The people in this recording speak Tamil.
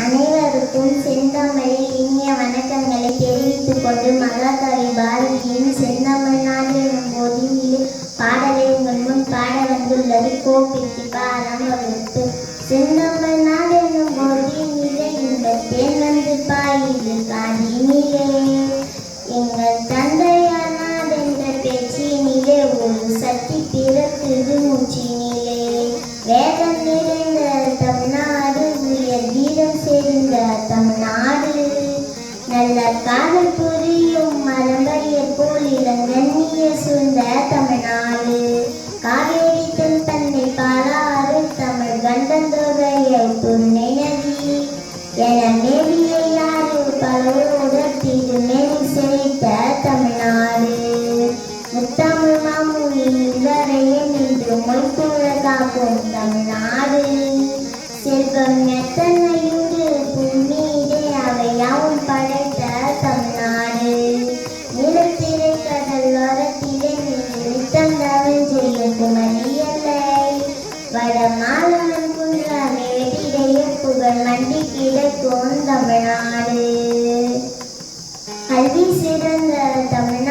அனைவருக்கும் செந்தமிழில் இனிய வணக்கங்களை தெரிவித்துக் கொண்டு மகாகவி பாரதியின் செந்தமிழ்நாடு எனும் போதினிலே பாடலை உங்கள் முன் பாட வந்துள்ளது கோப்பித்திபாரம் வகுப்பு. செந்தமிழ்நாடு எனும் போதினிலே இந்த தேன் வந்து பாயுது காதினிலே, எங்கள் தந்தையார் என்ற பேச்சினிலே ஒரு சக்தி பிறக்குது மூச்சினிலே. வேதம் நிறைந்த தமிழ்நாடு, உயர் வீரம் சேர்ந்த தமிழ்நாடு, நல்ல காதல் புரியும் மரபைய போல் இளங்கண்ணிய சூழ்ந்த தமிழ்நாடு. காவேரி தென் தன்னை பாலாறு தமிழ் கண்டந்தொகைய துணை நதி என மேலிய யாரு பலரோட திருநெறி செழித்த தமிழ்நாடு. முத்தமிழ் மாமூலின் வரைய நின்று மொய்த்துள்ள காக்கும் தமிழ்நாடு. செல்வம் எத்தனையுண்டு பூமீதே அவையாவும் படைத்த தமிழ்நாடு. நிலத்திலே கடல் ஓரத்திலே நித்தம் தமிழ் செய்யும் குமரி எல்லை. வடமாலவன் குன்றாமே வெட்டிடைய புகழ் மண்டி கிடக்கும் தமிழ்நாடு. கல்வி சிறந்த தமிழ்